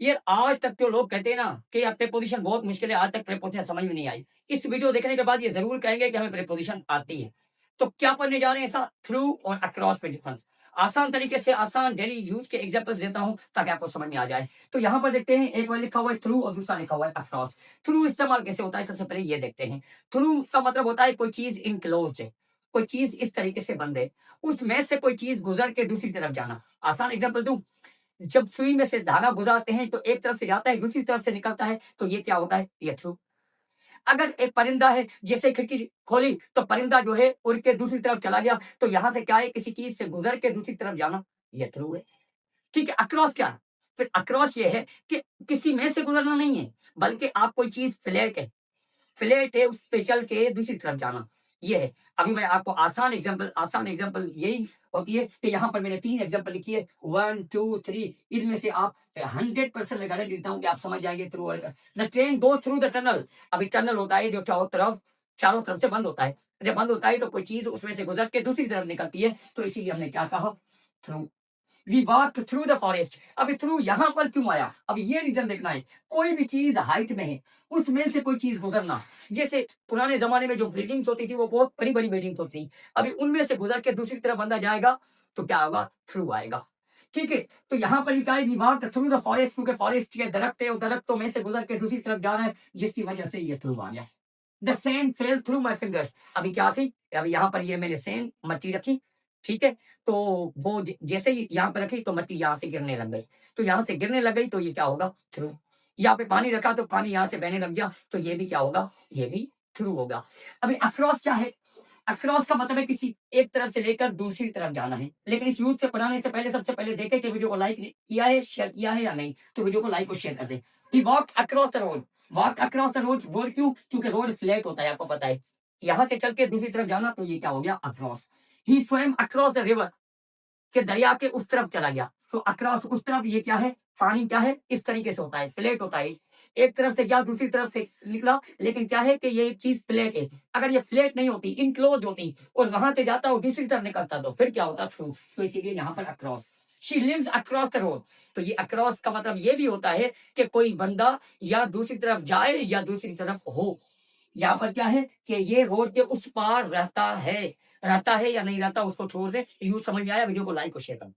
यार आज तक जो लोग कहते हैं ना कि यार प्रीपोजिशन बहुत मुश्किल है, आज तक प्रीपोजिशन समझ में नहीं आई। इस वीडियो देखने के बाद ये ज़रूर कहेंगे कि हमें प्रीपोजिशन आती है। तो क्या पढ़ने जा रहे हैं ऐसा थ्रू और अक्रॉस में डिफरेंस। आसान तरीके से आसान डेली यूज़ के एग्ज़ाम्पल्स देता हूँ ताकि आपको समझ में आ जाए। तो यहाँ पर देखते हैं एक बार लिखा हुआ है थ्रू और दूसरा लिखा हुआ है अक्रॉस। थ्रू इस्तेमाल कैसे होता है सबसे पहले ये देखते हैं। थ्रू का मतलब होता है कोई चीज़ इनक्लोज़्ड है, कोई चीज़ इस तरीके से बंद है, उसमें से कोई चीज़ गुज़र के दूसरी तरफ जाना। आसान एग्ज़ाम्पल दूँ? जब सुई में से धागा गुजारते हैं तो एक तरफ से जाता है दूसरी तरफ से निकलता है तो ये क्या होता है ये थ्रू। अगर एक परिंदा है जैसे खिड़की खोली तो परिंदा जो है उड़ के दूसरी तरफ चला गया तो यहाँ से क्या है किसी चीज से गुजर के दूसरी तरफ जाना ये थ्रू है। ठीक है अक्रॉस क्या है? फिर अक्रॉस ये है कि किसी में से गुजरना नहीं है बल्कि आप कोई चीज फ्लैट है उस पे चल के दूसरी तरफ जाना ये है। अभी मैं आपको आसान एग्जांपल यही होती है कि यहाँ पर मैंने 3 एग्जांपल लिखी है 1 2 3 इनमें से आप 100% मैं गारंटी देता हूँ कि आप समझ जाएंगे through the train go through the tunnel. अभी टनल होता है जो चारों तरफ से बंद होता है। जब बंद होता है तो कोई चीज उसमें से गुजर के दूसरी तरफ निकलती है तो इसीलिए हमने क्या कहा through. We walk through the forest. अभी थ्रू यहां पर क्यों आया? अब ये रीजन देखना है। कोई भी चीज हाइट में है उसमें से कोई चीज गुजरना। जैसे पुराने जमाने में जो बिल्डिंग्स होती थी वो बहुत बड़ी बड़ी बिल्डिंग होती थी। अभी उनमें से गुजर के दूसरी तरफ बंदा जाएगा तो क्या होगा थ्रू आएगा। ठीक है तो यहाँ पर लिखा है we walk through the forest क्योंकि फॉरेस्ट के दरख्त है और दरख्तों में से गुजर के दूसरी तरफ जा रहा है जिसकी वजह से ये थ्रू आ गया। The send fail through my fingers. अभी क्या थी? अभी यहाँ पर ये मैंने सेंड मट्टी रखी। ठीक है तो वो जैसे ही यहाँ पे रखी तो मट्टी यहाँ से गिरने लग गई। तो यहाँ से गिरने लग गई तो ये क्या होगा थ्रू। यहाँ पे पानी रखा तो पानी यहाँ से बहने लग गया तो ये भी क्या होगा ये भी थ्रू होगा। अभी अक्रॉस क्या है? अक्रॉस का मतलब है किसी एक तरफ से लेकर दूसरी तरफ जाना है। लेकिन इस यूज से बनाने से पहले सबसे पहले देखें कि वीडियो को लाइक किया है शेयर किया है या नहीं। तो वीडियो को लाइक और शेयर कर दे। We walk across the road. Walk across the road क्यों? क्योंकि रोड फ्लैट होता है आपको पता है। यहाँ से चल के दूसरी तरफ जाना तो ये क्या हो गया अक्रॉस। ही स्वयं अक्रॉस द रिवर के दरिया के उस तरफ चला गया। तो अक्रॉस उस तरफ ये क्या है पानी क्या है इस तरीके से होता है फ्लैट होता है। एक तरफ से गया दूसरी तरफ से निकला लेकिन क्या है कि ये चीज फ्लैट है। अगर ये फ्लैट नहीं होती इनक्लोज होती और वहां से जाता और दूसरी तरफ निकलता तो फिर क्या होता थ्रू। तो इसीलिए यहाँ पर across. She lives across the road. तो ये अक्रॉस का मतलब ये भी होता है कि कोई बंदा या दूसरी तरफ जाए या दूसरी तरफ हो। यहाँ पर क्या है कि ये रोड के उस पार रहता है या नहीं रहता उसको छोड़ दे। यूज समझ में आया? वीडियो को लाइक और शेयर करना।